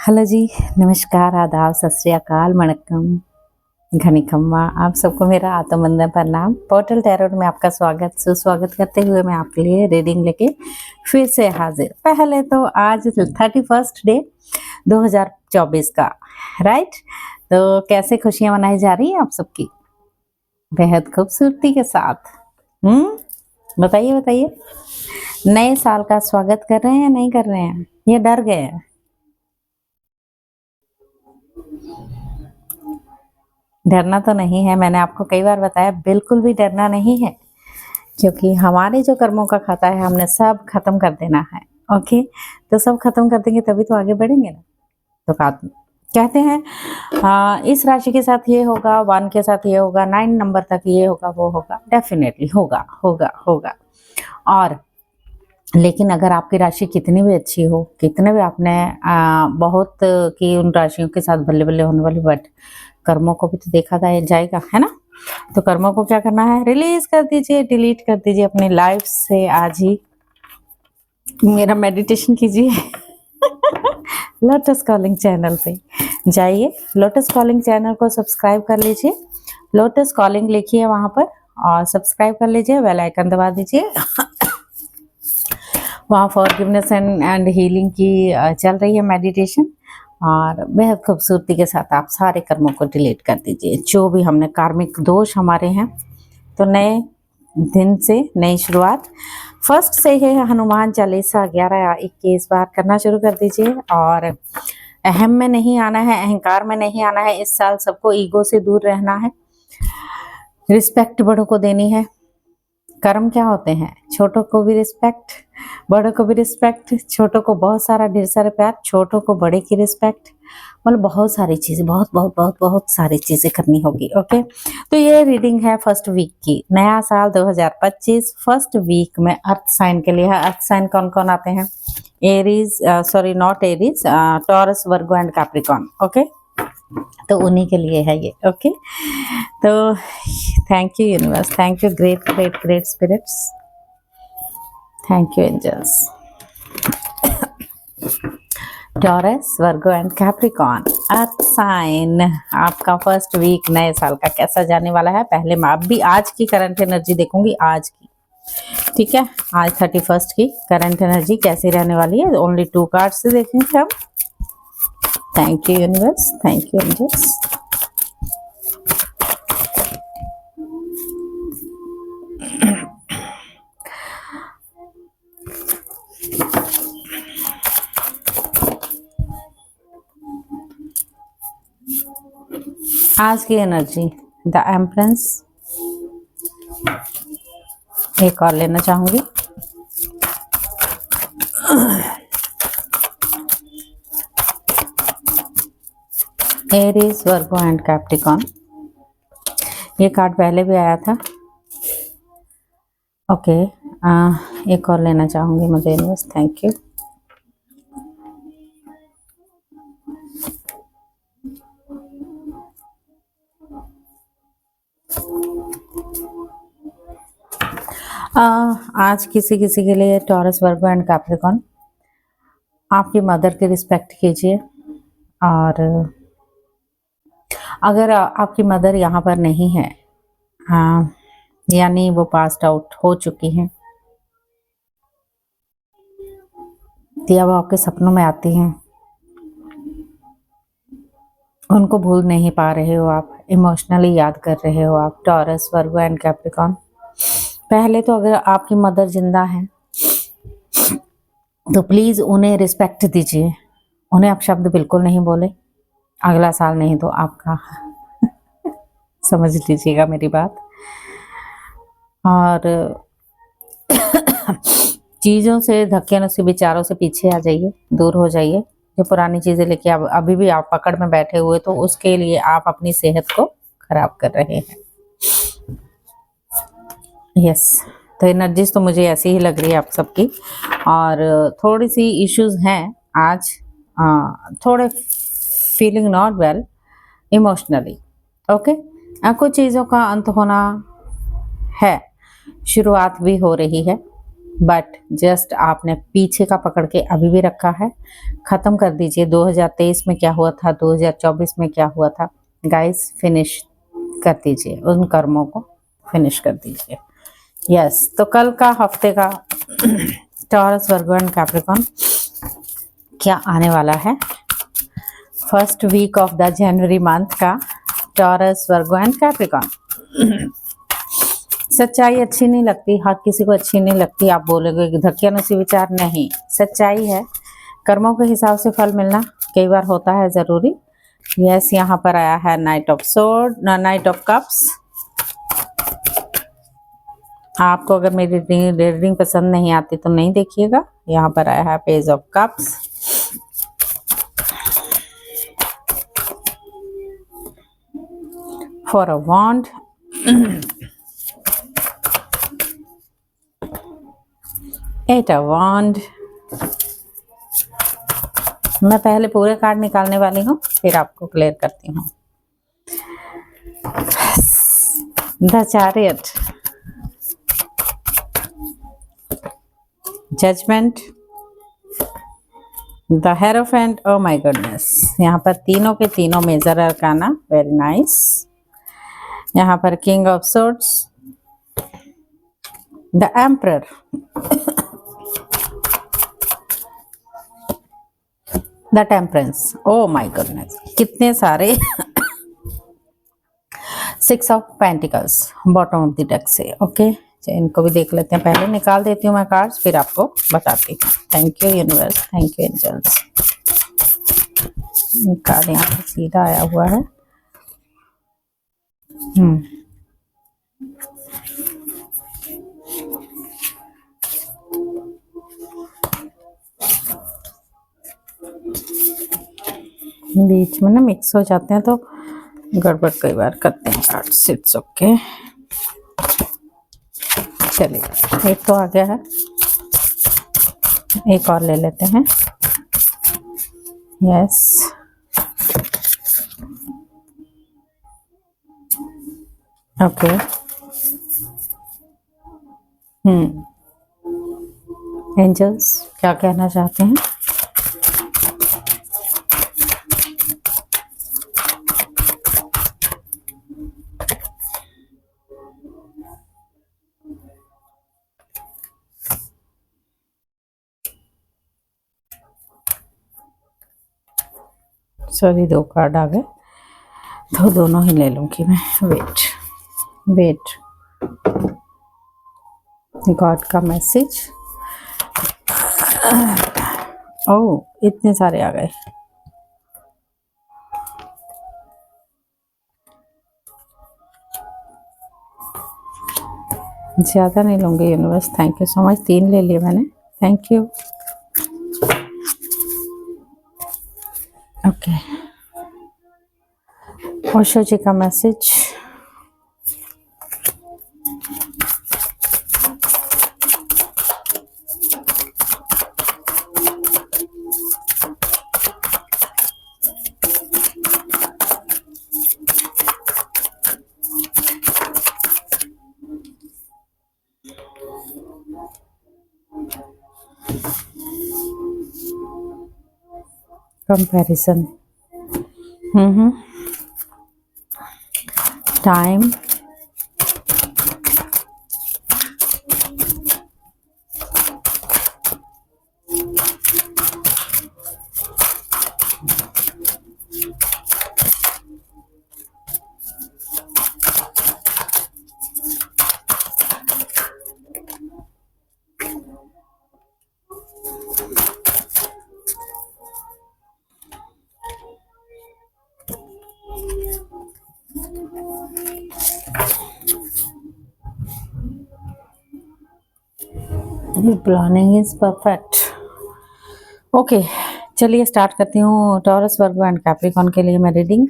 Hello जी, नमस्कार, आदाब, सत श्री अकाल, वणक्कम, घनीखम्मा। आप सबको मेरा आत्मवंदन प्रणाम। पोर्टल टैरोट में आपका स्वागत सुस्वागत करते हुए मैं आपके लिए रीडिंग लेके फिर से हाजिर। पहले तो आज 31st डे 2024 का, राइट। तो कैसे खुशियां मनाई जा रही है आप सबकी बेहद खूबसूरती के साथ? बताइए बताइए, नए साल का स्वागत कर रहे हैं या नहीं कर रहे हैं, ये डर गए हैं? डरना तो नहीं है, मैंने आपको कई बार बताया, बिल्कुल भी डरना नहीं है, क्योंकि हमारे जो कर्मों का खाता है हमने सब खत्म कर देना है। ओके, तो सब खत्म कर देंगे तभी तो आगे बढ़ेंगे ना। तो कहते हैं इस राशि के साथ ये होगा, 1 के साथ ये होगा, 9 नंबर तक ये होगा, वो होगा, डेफिनेटली होगा होगा होगा। और लेकिन अगर आपकी राशि कितनी भी अच्छी हो, कितने भी आपने बहुत की उन राशियों के साथ बल्ले बल्ले होने वाली, बट कर्मों को भी तो देखा जाएगा, है ना। तो कर्मों को क्या करना है, रिलीज कर दीजिए, डिलीट कर दीजिए अपनी लाइफ से। आज ही मेरा मेडिटेशन कीजिए लोटस कॉलिंग चैनल पे जाइए, लोटस कॉलिंग चैनल को सब्सक्राइब कर लीजिए। लोटस कॉलिंग लिखिए वहां पर और सब्सक्राइब कर लीजिए, बेल आइकन दबा दीजिए वहाँ फॉरगिवनेस एंड हीलिंग की चल रही है मेडिटेशन, और बेहद खूबसूरती के साथ आप सारे कर्मों को डिलीट कर दीजिए, जो भी हमने कार्मिक दोष हमारे हैं। तो नए दिन से नई शुरुआत, फर्स्ट से है हनुमान चालीसा 11-21 बार करना शुरू कर दीजिए। और अहम में नहीं आना है, अहंकार में नहीं आना है इस साल, सबको ईगो से दूर रहना है, रिस्पेक्ट बड़ों को देनी है। कर्म क्या होते हैं, छोटों को भी रिस्पेक्ट, बड़ों को भी रिस्पेक्ट, छोटों को बहुत सारा ढेर सारे प्यार, छोटों को बड़े की रिस्पेक्ट, मतलब बहुत सारी चीजें, बहुत बहुत बहुत बहुत सारी चीजें करनी होगी। ओके, तो ये रीडिंग है फर्स्ट वीक की। नया साल 2025 फर्स्ट वीक में अर्थ साइन के लिए है। अर्थ साइन कौन कौन आते हैं? Aries, sorry not Aries, Taurus, Virgo and Capricorn. Okay, तो उन्हीं के लिए है ये। ओके, तो thank you universe, thank you great great great spirits, thank you angels. Taurus, Virgo and Capricorn earth sign, आपका फर्स्ट वीक नए साल का कैसा जाने वाला है? पहले मैं अभी आज की करंट एनर्जी देखूंगी, आज की, ठीक है। आज 31st की करंट एनर्जी कैसी रहने वाली है, ओनली 2 कार्ड्स से देखेंगे हम। Thank you universe, thank you angels. आज की एनर्जी, द एम्प्रेस, एक और लेना चाहूंगी। एरीज, वर्गो एंड कैप्रिकॉर्न, ये कार्ड पहले भी आया था। ओके, एक और लेना चाहूंगी मुझे यूनिवर्स, थैंक यू। आज किसी किसी के लिए टॉरस, वर्गो एंड कैप्रिकॉर्न, आपकी मदर की रिस्पेक्ट कीजिए। और अगर आपकी मदर यहाँ पर नहीं है, यानी वो पास्ड आउट हो चुकी हैं, या वो आपके सपनों में आती हैं, उनको भूल नहीं पा रहे हो आप, इमोशनली याद कर रहे हो आप, टॉरस, वर्गो एंड कैप्रिकॉर्न। पहले तो अगर आपकी मदर जिंदा है तो प्लीज उन्हें रिस्पेक्ट दीजिए, उन्हें आप शब्द बिल्कुल नहीं बोले, अगला साल नहीं तो आपका समझ लीजिएगा मेरी बात। और चीजों से, धक्के से, विचारों से पीछे आ जाइए, दूर हो जाइए। जो पुरानी चीजें लेके आप अभी भी आप पकड़ में बैठे हुए, तो उसके लिए आप अपनी सेहत को खराब कर रहे हैं। यस, तो एनर्जीज तो मुझे ऐसी ही लग रही है आप सबकी। और थोड़ी सी इश्यूज हैं आज, थोड़े feeling not well emotionally. Okay, कुछ चीज़ों का अंत होना है, शुरुआत भी हो रही है। बट जस्ट आपने पीछे का पकड़ के अभी भी रखा है। ख़त्म कर दीजिए। 2023 में क्या हुआ था, 2024 में क्या हुआ था, गाइस फिनिश कर दीजिए, उन कर्मों को फिनिश कर दीजिए। यस, तो कल का हफ्ते का टॉरस, वर्गो एंड कैप्रिकॉर्न क्या आने वाला है। First week of the January month का टॉरस, वर्गो एंड कैप्रिकॉर्न। सच्चाई अच्छी नहीं लगती, हर किसी को अच्छी नहीं लगती। आप बोलोगे कि धक्यानुसी विचार, नहीं, सच्चाई है। कर्मों के हिसाब से फल मिलना कई बार होता है ज़रूरी। यस, यहाँ पर आया है night of sword, night of cups. आपको अगर मेरी रीडिंग पसंद नहीं आती तो नहीं देखिएगा। यहाँ पर आया है page of cups, for a wand, at a wand. मैं पहले पूरे कार्ड निकालने वाली हूँ, फिर आपको क्लियर करती हूँ। The chariot, judgement, the hierophant. Oh my goodness, यहाँ पर तीनों के तीनों मेजर अरकाना, वेरी नाइस। यहाँ पर king of swords, the emperor, the temperance. O my goodness, कितने सारे। Six of pentacles bottom of the deck से। ओके, इनको भी देख लेते हैं। पहले निकाल देती हूँ मैं कार्ड्स, फिर आपको बताती हूँ। Thank you universe, thank you angels. Card यहाँ पे सीधा आया हुआ है। बीच में ना मिक्स हो जाते हैं तो गड़बड़ कई बार करते हैं कार्ड्स। इट्स ओके, चलिए एक तो आ गया है, एक और ले लेते हैं। यस, ओके, एंजल्स क्या कहना चाहते हैं। सॉरी, दो कार्ड आ गए तो दोनों ही ले लूँगी मैं। वेट, गॉड का मैसेज। ओह, इतने सारे आ गए। ज़्यादा नहीं लूँगी universe, thank you so much. 3 ले लिए मैंने, थैंक यू। ओके, ओशो जी का message. Comparison, time, planning is perfect. Okay, चलिए स्टार्ट करती हूँ टॉरस, वर्गो एंड कैप्रिकॉर्न के लिए मैं रीडिंग।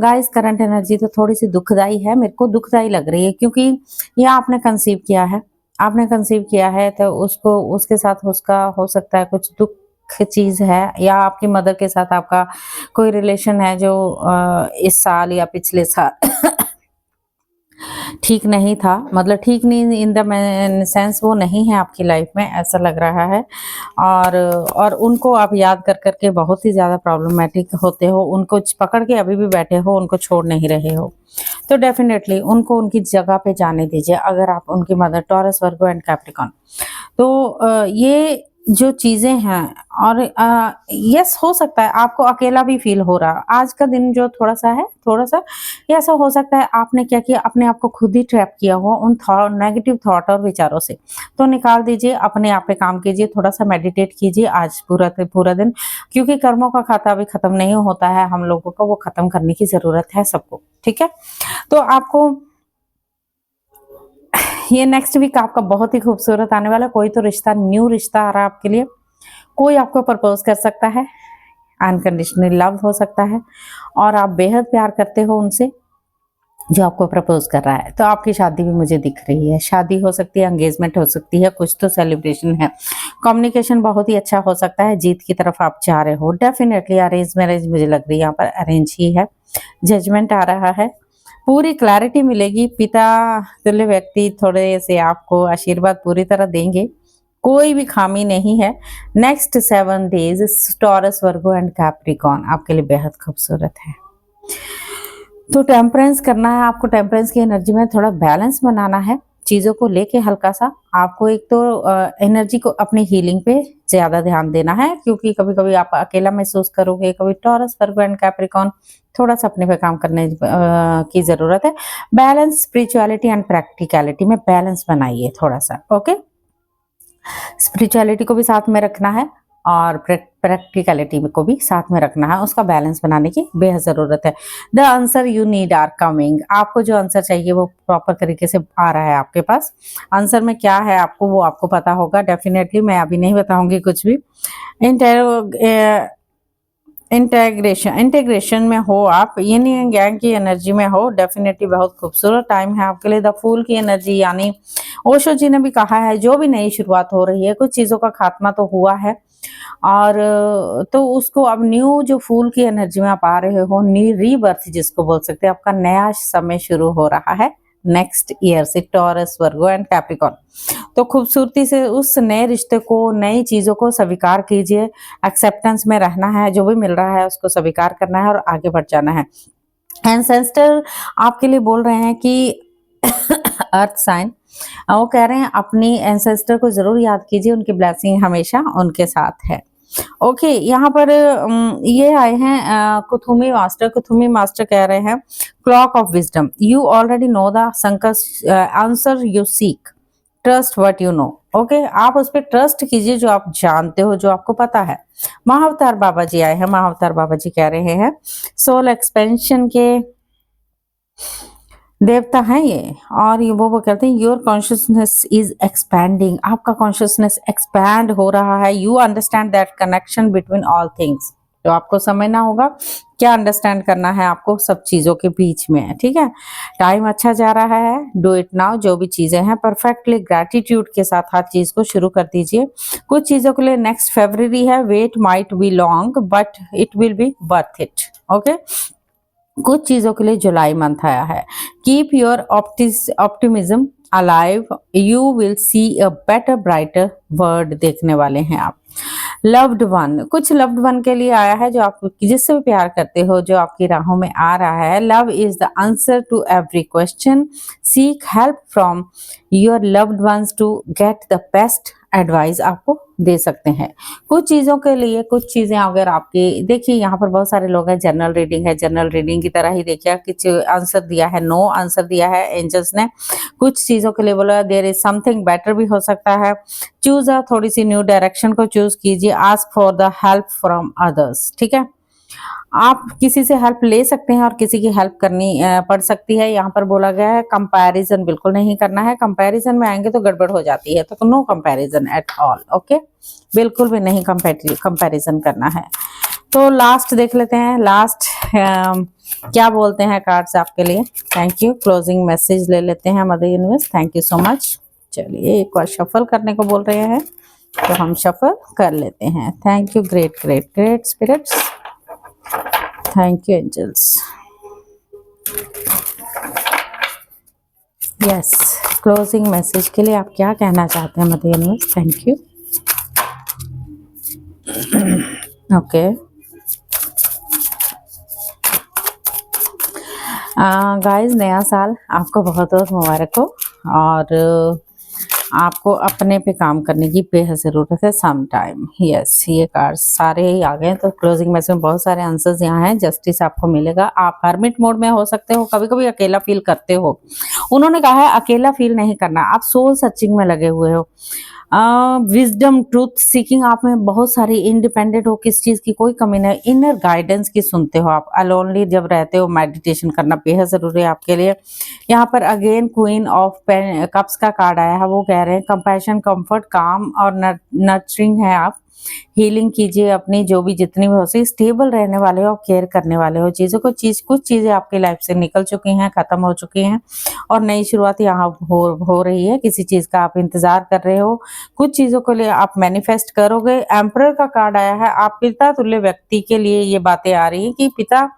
गाइस, करंट एनर्जी तो थोड़ी सी दुखदाई है, मेरे को दुखदाई लग रही है, क्योंकि ये आपने कंसीव किया है, तो उसको, उसके साथ उसका हो सकता है कुछ दुख चीज़ है, या आपकी मदर के साथ आपका कोई रिलेशन है जो इस साल या पिछले साल ठीक नहीं था, मतलब ठीक नहीं इन द सेंस वो नहीं है आपकी लाइफ में, ऐसा लग रहा है। और उनको आप याद कर करके बहुत ही ज़्यादा प्रॉब्लमेटिक होते हो, उनको पकड़ के अभी भी बैठे हो, उनको छोड़ नहीं रहे हो। तो डेफिनेटली उनको उनकी जगह पे जाने दीजिए। अगर आप उनकी mother taurus, Virgo and Capricorn, तो ये जो चीज़ें हैं, और यस हो सकता है आपको अकेला भी फील हो रहा। आज का दिन जो थोड़ा-सा है, थोड़ा-सा ये ऐसा हो सकता है आपने क्या किया, अपने आप को खुद ही ट्रैप किया हो उन नेगेटिव थॉट और विचारों से। तो निकाल दीजिए, अपने आप पे काम कीजिए, थोड़ा-सा मेडिटेट कीजिए आज पूरा दिन, क्योंकि कर्मों का खाता अभी खत्म नहीं होता है हम लोगों को, वो खत्म करने की ज़रूरत है सबको, ठीक है? तो आपको ये नेक्स्ट वीक आपका बहुत ही खूबसूरत आने वाला है। कोई तो रिश्ता, न्यू रिश्ता आ रहा है आपके लिए। कोई आपको प्रपोज कर सकता है, अनकंडीशनल लव हो सकता है, और आप बेहद प्यार करते हो उनसे जो आपको प्रपोज कर रहा है। तो आपकी शादी भी मुझे दिख रही है, शादी हो सकती है, एंगेजमेंट हो सकती है, कुछ तो सेलिब्रेशन है। कम्युनिकेशन बहुत ही अच्छा हो सकता है, जीत की तरफ आप जा रहे हो। डेफिनेटली अरेंज मैरिज मुझे लग रही है, यहाँ पर अरेंज ही है। जजमेंट आ रहा है, पूरी क्लैरिटी मिलेगी। पिता तुल्य व्यक्ति थोड़े से आपको आशीर्वाद पूरी तरह देंगे, कोई भी खामी नहीं है। Next 7 days taurus, Virgo and Capricorn आपके लिए बेहद खूबसूरत है। तो टेम्परेंस करना है आपको, टेम्परेंस की एनर्जी में थोड़ा बैलेंस बनाना है चीज़ों को लेके। हल्का सा आपको एक तो एनर्जी को अपनी हीलिंग पे ज़्यादा ध्यान देना है, क्योंकि कभी कभी आप अकेला महसूस करोगे। कभी टॉरस, वर्गो एंड कैप्रिकॉन, थोड़ा सा अपने पे काम करने की ज़रूरत है। बैलेंस, स्पिरिचुअलिटी एंड प्रैक्टिकलिटी में बैलेंस बनाइए थोड़ा सा, ओके। स्पिरिचुअलिटी को भी साथ में रखना है और प्रैक्टिकलिटी को भी साथ में रखना है, उसका बैलेंस बनाने की बेहद ज़रूरत है। The answer you need are coming, आपको जो आंसर चाहिए वो प्रॉपर तरीके से आ रहा है आपके पास। आंसर में क्या है आपको, वो आपको पता होगा डेफिनेटली, मैं अभी नहीं बताऊंगी कुछ भी। इंटेग्रेशन में हो आप, यिन एंड यांग की एनर्जी में हो, डेफिनेटली बहुत खूबसूरत टाइम है आपके लिए। द फूल की एनर्जी, यानी ओशो जी ने भी कहा है जो भी नई शुरुआत हो रही है, कुछ चीज़ों का खात्मा तो हुआ है, और तो उसको अब न्यू जो फूल की एनर्जी में आप आ रहे हो, न्यू रीबर्थ जिसको बोल सकते हैं, आपका नया समय शुरू हो रहा है नेक्स्ट ईयर से। टॉरस, वर्गो एंड कैप्रिकॉन, तो खूबसूरती से उस नए रिश्ते को, नई चीज़ों को स्वीकार कीजिए। एक्सेप्टेंस में रहना है, जो भी मिल रहा है उसको स्वीकार करना है और आगे बढ़ जाना है। एंसेस्टर आपके लिए बोल रहे हैं कि अर्थ साइन, वो कह रहे हैं अपनी एंसेस्टर को जरूर याद कीजिए, उनकी ब्लेसिंग हमेशा उनके साथ है। ओके, यहाँ पर ये आए हैं कुथुमी मास्टर। कुथुमी मास्टर कह रहे हैं cloak of wisdom, you already know the संकट answer you seek, trust what you know. Okay, आप उस पर ट्रस्ट कीजिए जो आप जानते हो, जो आपको पता है। महाअवतार बाबा जी आए हैं। महाअवतार बाबा जी कह रहे हैं सोल एक्सपेंशन के देवता हैं ये, और ये वो कहते हैं योर कॉन्शियसनेस इज एक्सपैंडिंग, आपका कॉन्शियसनेस एक्सपैंड हो रहा है। You understand that connection between all things, तो आपको समझना होगा क्या अंडरस्टैंड करना है आपको सब चीज़ों के बीच में, ठीक है। टाइम अच्छा जा रहा है, डू इट नाउ। जो भी चीज़ें हैं परफेक्टली ग्रैटिट्यूड के साथ हर चीज़ को शुरू कर दीजिए। कुछ चीज़ों के लिए नेक्स्ट फरवरी है, wait might be long but it will be worth it, okay. कुछ चीज़ों के लिए जुलाई मंथ आया है। Keep your optimism alive, you will see a better brighter world, देखने वाले हैं आप। लव्ड वन, कुछ लव्ड वन के लिए आया है जो आप जिससे भी प्यार करते हो, जो आपकी राहों में आ रहा है। Love is the answer to every question, seek help from your loved ones to get the best advice, आपको दे सकते हैं। कुछ चीज़ों के लिए, कुछ चीज़ें अगर आपकी, देखिए यहाँ पर बहुत सारे लोग हैं, जनरल रीडिंग है, जनरल रीडिंग की तरह ही देखिए कुछ आंसर दिया है, नो आंसर दिया है एंजल्स ने। कुछ चीज़ों के लिए बोला देयर इज समथिंग बेटर भी हो सकता है। चूज अ थोड़ी सी न्यू डायरेक्शन को चूज कीजिए। Ask for the help from others, ठीक है। आप किसी से हेल्प ले सकते हैं और किसी की हेल्प करनी पड़ सकती है। यहाँ पर बोला गया है कंपैरिजन बिल्कुल नहीं करना है, कंपैरिजन में आएंगे तो गड़बड़ हो जाती है, तो no comparison at all, okay. बिल्कुल भी नहीं कंपैरिजन करना है। तो लास्ट देख लेते हैं, लास्ट क्या बोलते हैं कार्ड्स आपके लिए। थैंक यू, क्लोजिंग मैसेज ले लेते हैं mother universe, thank you so much. चलिए एक बार शफल करने को बोल रहे हैं तो हम शफल कर लेते हैं। Thank you great great great spirits, thank you angels. Yes, closing message के लिए आप क्या कहना चाहते हैं mother universe? Thank you. Okay, guys नया साल आपको बहुत बहुत मुबारक हो, और आपको अपने पे काम करने की बेहद ज़रूरत है सम टाइम। यस, ये कार्ड्स सारे ही आ गए, तो क्लोजिंग मैसेज में बहुत सारे आंसर्स यहाँ हैं। जस्टिस आपको मिलेगा। आप हर्मिट मोड में हो सकते हो, कभी कभी अकेला फील करते हो। उन्होंने कहा है अकेला फील नहीं करना, आप सोल सर्चिंग में लगे हुए हो। विजडम ट्रूथ सीकिंग आप में बहुत सारी, इंडिपेंडेंट हो, किस चीज़ की कोई कमी नहीं, इनर गाइडेंस की सुनते हो आप। अलोनली जब रहते हो मेडिटेशन करना बेहद ज़रूरी है आपके लिए। यहाँ पर अगेन क्वीन ऑफ कप्स का कार्ड आया है, वो कह रहे हैं कंपैशन, कंफर्ट, काम और नर्चरिंग है आप। हीलिंग कीजिए अपनी, जो भी जितनी भी हो सके स्टेबल रहने वाले हो, केयर करने वाले हो चीज़ों को। कुछ चीज़ें आपकी लाइफ से निकल चुकी हैं, ख़त्म हो चुकी हैं, और नई शुरुआत यहाँ हो रही है। किसी चीज़ का आप इंतज़ार कर रहे हो, कुछ चीज़ों के लिए आप मैनिफेस्ट करोगे। एम्परर का कार्ड आया है, आप पिता तुल्य व्यक्ति के लिए ये बातें आ रही हैं कि पिता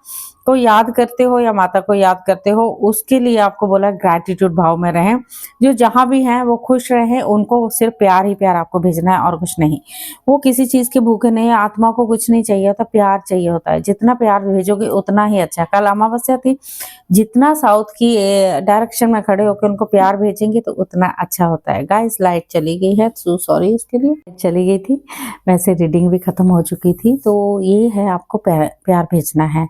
को याद करते हो या माता को याद करते हो, उसके लिए आपको बोला ग्रैटिट्यूड भाव में रहें। जो जहाँ भी हैं वो खुश रहें, उनको सिर्फ प्यार ही प्यार आपको भेजना है और कुछ नहीं। वो किसी चीज़ के भूखे नहीं है, आत्मा को कुछ नहीं चाहिए होता, प्यार चाहिए होता है। जितना प्यार भेजोगे उतना ही अच्छा। कल अमावस्या थी, जितना साउथ की डायरेक्शन में खड़े होकर उनको प्यार भेजेंगे तो उतना अच्छा होता है। गाइस लाइट चली गई है, सो सॉरी इसके लिए, चली गई थी। वैसे रीडिंग भी खत्म हो चुकी थी, तो ये है आपको प्यार भेजना है।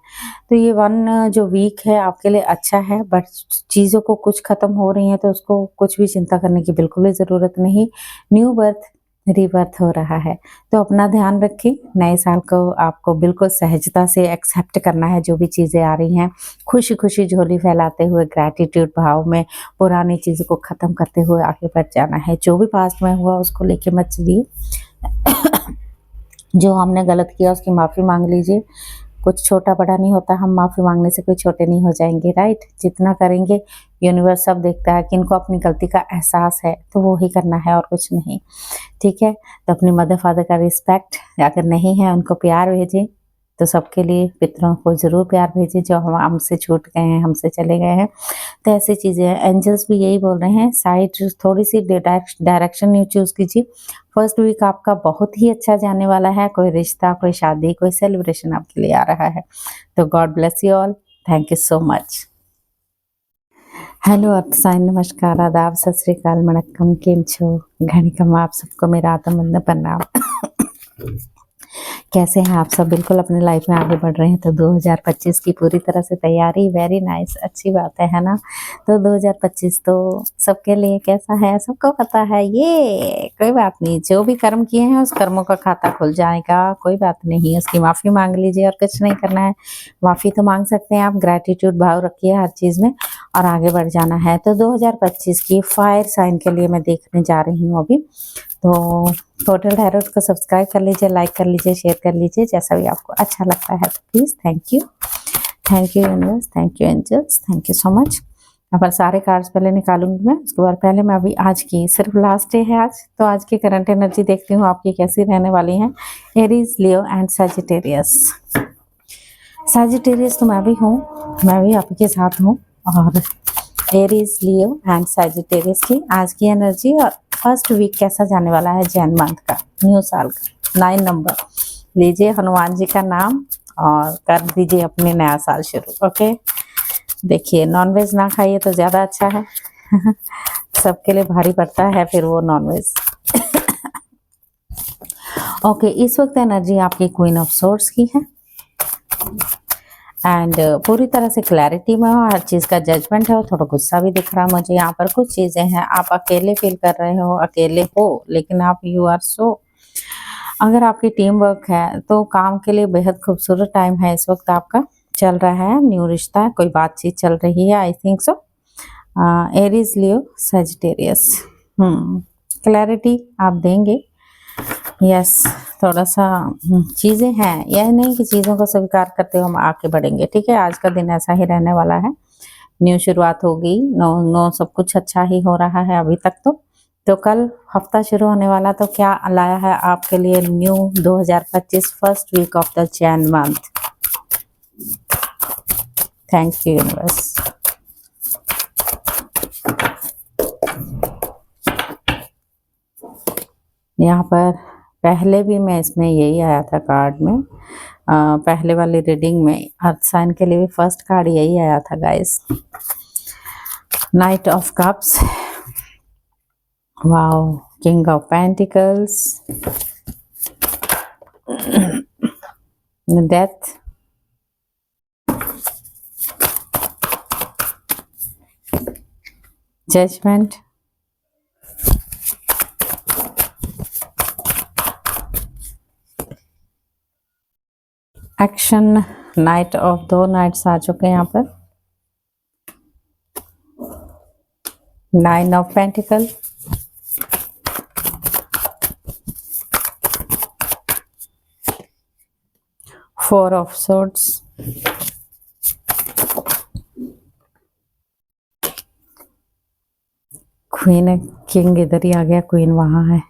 तो ये वन जो वीक है आपके लिए अच्छा है, बट चीज़ों को कुछ खत्म हो रही हैं तो उसको कुछ भी चिंता करने की बिल्कुल भी ज़रूरत नहीं। न्यू बर्थ रिबर्थ हो रहा है, तो अपना ध्यान रखें। नए साल को आपको बिल्कुल सहजता से एक्सेप्ट करना है, जो भी चीज़ें आ रही हैं खुशी खुशी झोली फैलाते हुए ग्रैटिट्यूड भाव में पुरानी चीज़ों को ख़त्म करते हुए आगे बढ़ जाना है। जो भी पास्ट में हुआ उसको लेके मत चलिए। जो हमने गलत किया उसकी माफ़ी मांग लीजिए। कुछ छोटा बड़ा नहीं होता, हम माफ़ी मांगने से कोई छोटे नहीं हो जाएंगे, राइट। जितना करेंगे यूनिवर्स सब देखता है कि इनको अपनी गलती का एहसास है, तो वो ही करना है और कुछ नहीं, ठीक है। तो अपनी मदर फादर का रिस्पेक्ट, अगर नहीं है उनको प्यार भेजें। तो सबके लिए पितरों को ज़रूर प्यार भेजें जो हमसे छूट गए हैं, हमसे चले गए हैं। तो ऐसी चीज़ें हैं। एंजल्स भी यही बोल रहे हैं, साइड थोड़ी सी डायरेक्शन न्यू चूज़ कीजिए। फर्स्ट वीक आपका बहुत ही अच्छा जाने वाला है। कोई रिश्ता, कोई शादी, कोई सेलिब्रेशन आपके लिए आ रहा है। तो God bless you all, thank you so much. Hello earth sign, नमस्कार, आदाब, सत श्री अकाल, वणक्कम, केम छो, घणिकम। आप सबको मेरा आत्मबंधन प्रणाम। कैसे हैं आप सब? बिल्कुल अपने लाइफ में आगे बढ़ रहे हैं। तो 2025 की पूरी तरह से तैयारी, वेरी नाइस, अच्छी बात है ना। तो 2025 तो सबके लिए कैसा है सबको पता है। ये कोई बात नहीं, जो भी कर्म किए हैं उस कर्मों का खाता खुल जाएगा, कोई बात नहीं। उसकी माफ़ी मांग लीजिए और कुछ नहीं करना है। माफ़ी तो मांग सकते हैं आप, ग्रैटिट्यूड भाव रखिए हर चीज़ में और आगे बढ़ जाना है। तो 2025 की फायर साइन के लिए मैं देखने जा रही हूँ अभी। तो टोटल टैरोट को सब्सक्राइब कर लीजिए, लाइक कर लीजिए, शेयर कर लीजिए, जैसा भी आपको अच्छा लगता है। तो please thank you universe, thank you angels, thank you so much. यहाँ पर सारे कार्ड्स पहले निकालूंगी मैं, उसके बाद पहले मैं अभी आज की, सिर्फ लास्ट डे है आज, तो आज की करंट एनर्जी देखती हूँ आपकी कैसी रहने वाली है। Aries, Leo and Sagittarius. Sagittarius तो मैं भी हूँ, मैं भी आपके साथ हूँ। और एरीज, लियो एंड सजिटेरियस की आज की एनर्जी और फर्स्ट वीक कैसा जाने वाला है जैन मंथ का, न्यू साल का। 9 नंबर लीजिए हनुमान जी का नाम और कर दीजिए अपने नया साल शुरू। ओके, देखिए नॉनवेज ना खाइए तो ज़्यादा अच्छा है। सबके लिए भारी पड़ता है फिर वो नॉनवेज। ओके, इस वक्त एनर्जी आपकी क्वीन ऑफ सोर्ड्स की है एंड पूरी तरह से क्लैरिटी में हो, हर चीज़ का जजमेंट है। और थोड़ा गुस्सा भी दिख रहा है मुझे यहाँ पर। कुछ चीज़ें हैं आप अकेले फील कर रहे हो, अकेले हो, लेकिन आप यू आर सो। अगर आपकी टीम वर्क है तो काम के लिए बेहद खूबसूरत टाइम है इस वक्त आपका। चल रहा है न्यू रिश्ता, कोई बातचीत चल रही है, I think so. Aries, Leo, Sagittarius. Clarity आप देंगे, यस। थोड़ा सा चीज़ें हैं, यह नहीं कि चीज़ों को स्वीकार करते हो हम आगे बढ़ेंगे, ठीक है। आज का दिन ऐसा ही रहने वाला है, न्यू शुरुआत होगी। नो सब कुछ अच्छा ही हो रहा है अभी तक। तो कल हफ्ता शुरू होने वाला, to क्या लाया है आपके लिए new 2025 first week of the Jan month. Thank you universe. यहाँ पर पहले भी मैं इसमें यही आया था कार्ड में, पहले वाली रीडिंग में अर्थ साइन के लिए भी फर्स्ट कार्ड यही आया था guys, knight of cups, wow, king of pentacles, death, judgement, action, knight of, 2 knights आ चुके हैं यहाँ पर, 9 of pentacle, four of swords, queen है, किंग इधर ही आ गया, क्वीन वहां है,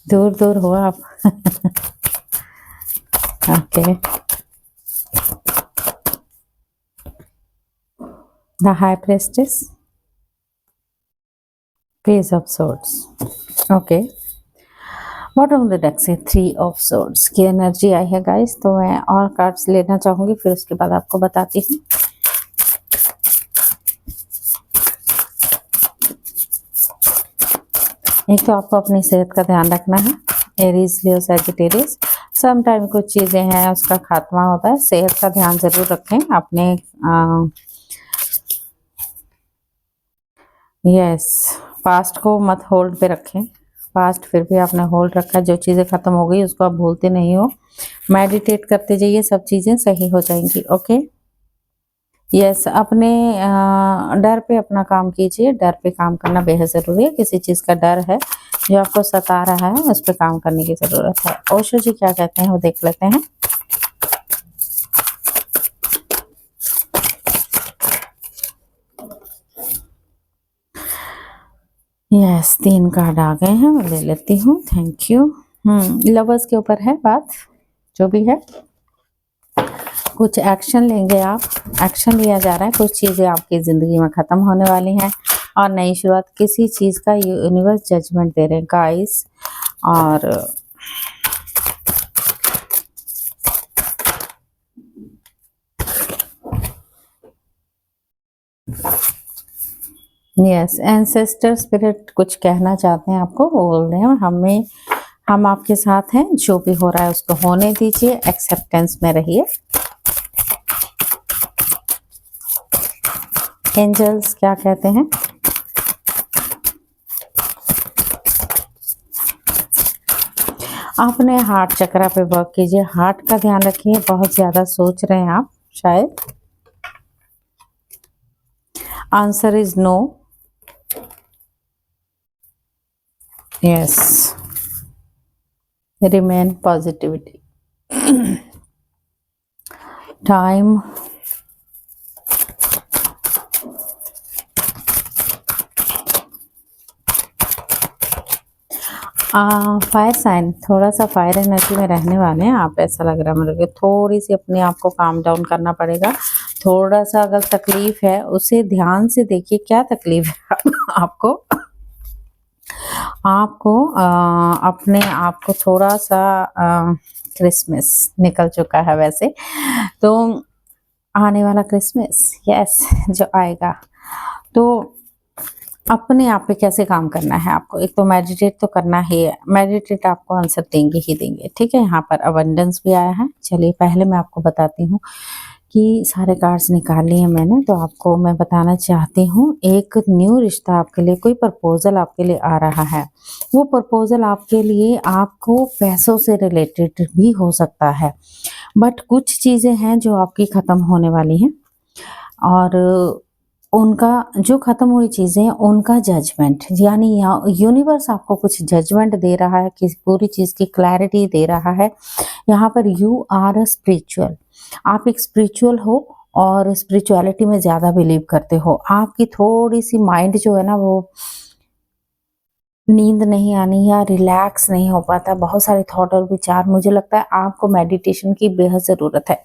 दूर दूर हो आप। Okay, the high prestige, page of swords. Okay, bottom of the deck से 3 ऑफ सोर्ड्स की एनर्जी आई है गाइस। तो मैं और कार्ड्स लेना चाहूंगी, फिर उसके बाद आपको बताती हूँ। एक तो आपको अपनी सेहत का ध्यान रखना है, एरीज, लियो, सैजिटेरियस। सम टाइम कुछ चीज़ें हैं उसका खात्मा होता है, सेहत का ध्यान जरूर रखें अपने। यस, पास्ट को मत होल्ड पे रखें, पास्ट फिर भी आपने होल्ड रखा है, जो चीज़ें ख़त्म हो गई उसको आप भूलते नहीं हो, मेडिटेट करते जाइए, सब चीज़ें सही हो जाएंगी। ओके, यस, अपने डर पे अपना काम कीजिए, डर पे काम करना बेहद ज़रूरी है। किसी चीज़ का डर है जो आपको सता रहा है, उस पर काम करने की ज़रूरत है। ओशो जी क्या कहते हैं वो देख लेते हैं। यस, 3 कार्ड आ गए हैं, मैं ले लेती हूँ, थैंक यू। लवर्स के ऊपर है बात, जो भी है, कुछ एक्शन लेंगे आप, एक्शन लिया जा रहा है, कुछ चीज़ें आपकी ज़िंदगी में ख़त्म होने वाली हैं और नई शुरुआत, किसी चीज़ का यूनिवर्स जजमेंट दे रहे हैं गाइस। और यस, एंसेस्टर स्पिरिट कुछ कहना चाहते हैं आपको, वो बोल रहे हैं हम आपके साथ हैं, जो भी हो रहा है उसको होने दीजिए, एक्सेप्टेंस में रहिए। एंजल्स क्या कहते हैं? अपने हार्ट चक्रा पे वर्क कीजिए, हार्ट का ध्यान रखिए, बहुत ज्यादा सोच रहे हैं आप शायद। Answer is no. Yes, remain positivity. Time, fire sign, थोड़ा सा फायर एनर्जी में रहने वाले हैं आप, ऐसा लग रहा है मुझे। थोड़ी सी अपने आप को काम डाउन करना पड़ेगा, थोड़ा सा अगर तकलीफ है उसे ध्यान से देखिए, क्या तकलीफ है आपको अपने आप को थोड़ा सा, क्रिसमस निकल चुका है वैसे तो, आने वाला क्रिसमस, यस, जो आएगा, तो अपने आप पे कैसे काम करना है आपको। एक तो मेडिटेट तो करना ही है, मेडिटेट आपको आंसर देंगे ही देंगे, ठीक है। यहाँ पर अबंडेंस भी आया है। चलिए पहले मैं आपको बताती हूँ कि सारे कार्ड्स निकाल लिए हैं मैंने, तो आपको मैं बताना चाहती हूँ, एक न्यू रिश्ता आपके लिए, कोई प्रपोजल आपके लिए आ रहा है। वो प्रपोजल आपके लिए आपको पैसों से रिलेटेड भी हो सकता है, बट कुछ चीज़ें हैं जो आपकी ख़त्म होने वाली हैं, और उनका जो ख़त्म हुई चीज़ें, उनका जजमेंट, यानी यूनिवर्स आपको कुछ जजमेंट दे रहा है, कि पूरी चीज़ की क्लैरिटी दे रहा है। यहाँ पर यू आर अ स्पिरिचुअल, आप एक स्पिरिचुअल हो और स्पिरिचुअलिटी में ज़्यादा बिलीव करते हो। आपकी थोड़ी सी माइंड जो है ना, वो नींद नहीं आनी या रिलैक्स नहीं हो पाता, बहुत सारे थॉट और विचार। मुझे लगता है आपको मेडिटेशन की बेहद ज़रूरत है,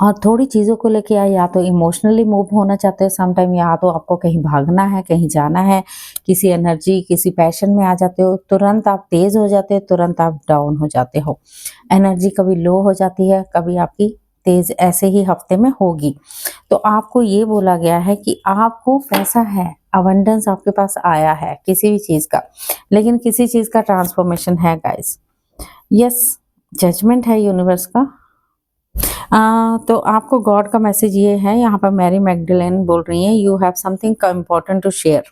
और थोड़ी चीज़ों को लेके या तो इमोशनली मूव होना चाहते हो सम टाइम, या तो आपको कहीं भागना है, कहीं जाना है, किसी एनर्जी, किसी पैशन में आ जाते हो, तुरंत आप तेज़ हो जाते हो, तुरंत आप डाउन हो जाते हो। एनर्जी कभी लो हो जाती है, कभी आपकी तेज़, ऐसे ही हफ्ते में होगी। तो आपको ये बोला गया है कि आपको पैसा है, अबंडेंस आपके पास आया है किसी भी चीज़ का, लेकिन किसी चीज़ का ट्रांसफॉर्मेशन है गाइस। यस, जजमेंट है यूनिवर्स का। तो आपको गॉड का मैसेज ये है, यहाँ पर मैरी मैगडलेन बोल रही हैं, you have something important to share,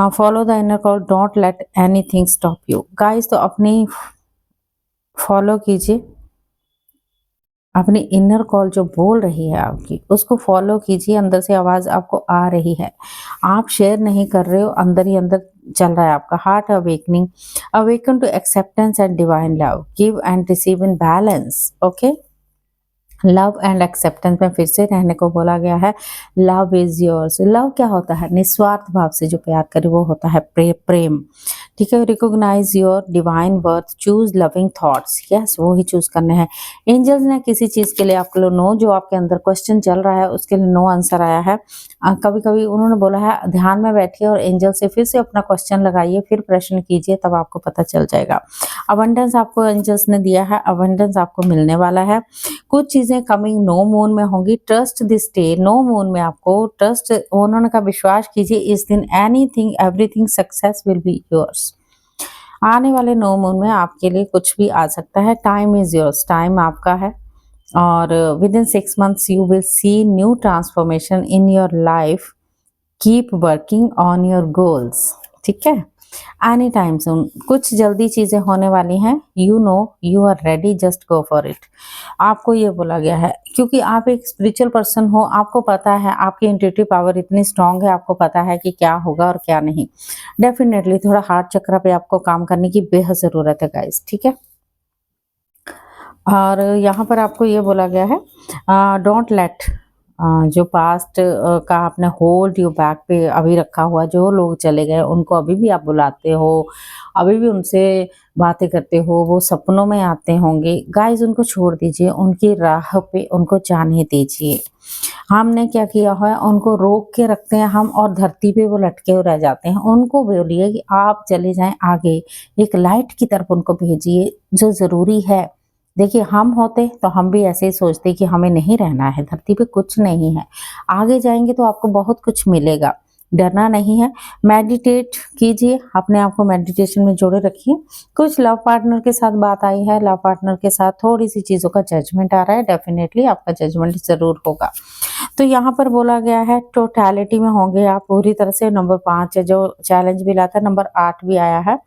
follow the inner call, don't let anything stop you. Guys, तो अपनी फॉलो कीजिए, अपनी इनर कॉल जो बोल रही है आपकी, उसको फॉलो कीजिए। अंदर से आवाज़ आपको आ रही है, आप शेयर नहीं कर रहे हो, अंदर ही अंदर चल रहा है आपका heart awakening. Awaken to acceptance and divine love, give and receive in balance. Okay, love and acceptance में फिर से रहने को बोला गया है। Love is yours. लव क्या होता है? निस्वार्थ भाव से जो प्यार करे वो होता है प्रेम। ठीक है, recognise your divine worth, choose loving thoughts. Yes, वो ही चूज करने हैं। एंजल्स ने किसी चीज के लिए आपके लिए नो, जो आपके अंदर क्वेश्चन चल रहा है उसके लिए नो आंसर आया है। कभी कभी उन्होंने बोला है ध्यान में बैठिए और एंजल से फिर से अपना क्वेश्चन लगाइए, फिर प्रश्न कीजिए, तब आपको पता चल जाएगा। अबंडेंस आपको एंजल्स ने दिया है, अबंडेंस आपको मिलने वाला है। कुछ चीजें कमिंग नो मून में होंगी, trust this day. New moon में आपको ट्रस्ट, उन्होंने का विश्वास कीजिए इस दिन, anything everything success will be yours. आने वाले नो मून में आपके लिए कुछ भी आ सकता है। टाइम इज योर्स, टाइम आपका है, और with in 6 months you will C new transformation in your life. Keep working on your goals. ठीक है, एनी टाइम सून कुछ जल्दी चीजें होने वाली हैं। You know you are ready, just go for it. आपको ये बोला गया है क्योंकि आप एक स्पिरिचुअल पर्सन हो, आपको पता है, आपकी इंट्यूटिव पावर इतनी स्ट्रांग है, आपको पता है कि क्या होगा और क्या नहीं। डेफिनेटली थोड़ा हार्ट चक्र पे आपको काम करने की बेहद जरूरत है गाइस। ठीक है, और यहाँ पर आपको ये बोला गया है, डोंट लेट जो पास्ट का आपने होल्ड यू बैक पे अभी रखा हुआ, जो लोग चले गए उनको अभी भी आप बुलाते हो, अभी भी उनसे बातें करते हो, वो सपनों में आते होंगे गाइस, उनको छोड़ दीजिए, उनकी राह पे उनको जाने दीजिए। हमने क्या किया है, उनको रोक के रखते हैं हम, और धरती पे वो लटके रह जाते हैं। उनको बोलिए कि आप चले जाएं आगे, एक लाइट की तरफ उनको भेजिए जो ज़रूरी है। देखिए, हम होते तो हम भी ऐसे ही सोचते कि हमें नहीं रहना है धरती पे, कुछ नहीं है, आगे जाएंगे तो आपको बहुत कुछ मिलेगा, डरना नहीं है। मेडिटेट कीजिए, अपने आप को मेडिटेशन में जोड़े रखिए। कुछ लव पार्टनर के साथ बात आई है, लव पार्टनर के साथ थोड़ी सी चीज़ों का जजमेंट आ रहा है, डेफिनेटली आपका जजमेंट ज़रूर होगा। तो यहाँ पर बोला गया है टोटलिटी में होंगे आप पूरी तरह से। नंबर 5 है जो चैलेंज भी लाता है, नंबर 8 भी आया है।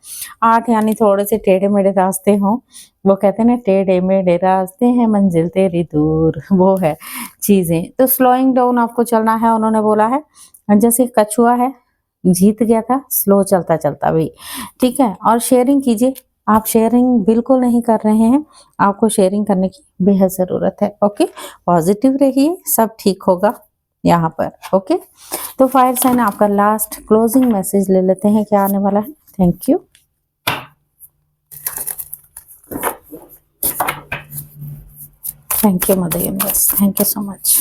8 यानी थोड़े से टेढ़े मेढ़े रास्ते हों, वो कहते हैं ना, टेढ़े मेढ़े रास्ते हैं मंजिल तेरी दूर, वो है चीज़ें। तो स्लोइंग डाउन आपको चलना है, उन्होंने बोला है। जैसे कछुआ है, जीत गया था, स्लो चलता चलता भी। ठीक है, और शेयरिंग कीजिए। आप शेयरिंग बिल्कुल नहीं कर रहे हैं, आपको शेयरिंग करने की बेहद ज़रूरत है। ओके, पॉजिटिव रहिए, सब ठीक होगा यहाँ पर। ओके, तो फायर साइन आपका लास्ट क्लोजिंग मैसेज ले लेते हैं, क्या आने वाला है। Thank you. Thank you mother universe, thank you so much.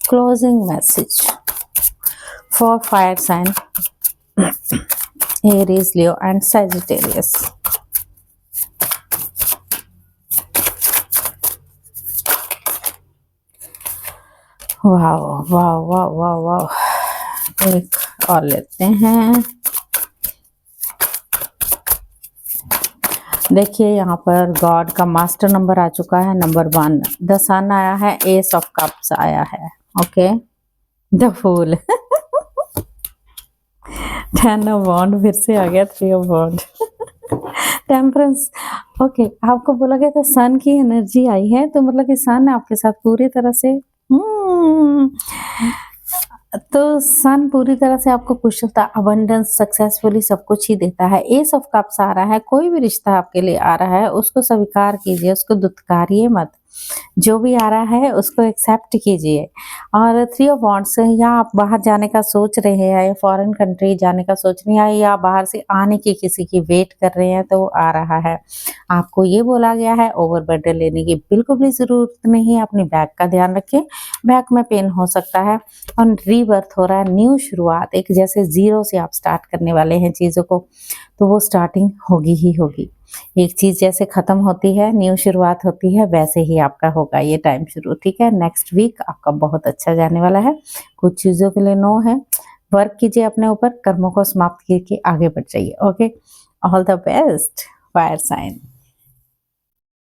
Closing message for fire sign Aries, Leo and Sagittarius. Wow wow wow wow wow, एक और लेते हैं। देखिए, यहाँ पर गॉड का मास्टर नंबर आ चुका है, नंबर 1। द सन आया है, एस ऑफ कप्स आया है। ओके, द फूल 10 ऑफ वॉन्ड फिर से आ गया, 3 ऑफ वॉन्ड टेम्परेंस। ओके, आपको बोला गया था सन की एनर्जी आई है, तो मतलब कि सन आपके साथ पूरी तरह से तो सन पूरी तरह से आपको कुशलता, अबंडेंस, सक्सेसफुली सब कुछ ही देता है। एस ऑफ कप्स आ रहा है, कोई भी रिश्ता आपके लिए आ रहा है उसको स्वीकार कीजिए, उसको दुत्कारिए मत। जो भी आ रहा है उसको एक्सेप्ट कीजिए। और 3 ऑफ वांड्स, या आप बाहर जाने का सोच रहे हैं या फॉरेन कंट्री जाने का सोच रहे हैं या बाहर से आने की किसी की वेट कर रहे हैं तो वो आ रहा है। आपको ये बोला गया है ओवर बर्डन लेने की बिल्कुल भी ज़रूरत नहीं है। अपनी बैक का ध्यान रखें, बैक में पेन हो सकता है और रीबर्थ हो रहा है, न्यू शुरुआत, एक जैसे ज़ीरो से आप स्टार्ट करने वाले हैं चीज़ों को, तो वो स्टार्टिंग होगी ही होगी। एक चीज़ जैसे ख़त्म होती है, न्यू शुरुआत होती है, वैसे ही आपका होगा ये टाइम शुरू, ठीक है? नेक्स्ट वीक आपका बहुत अच्छा जाने वाला है। कुछ चीज़ों के लिए नो है, वर्क कीजिए अपने ऊपर, कर्मों को समाप्त करके आगे बढ़ जाइए, okay? All the best fire sign.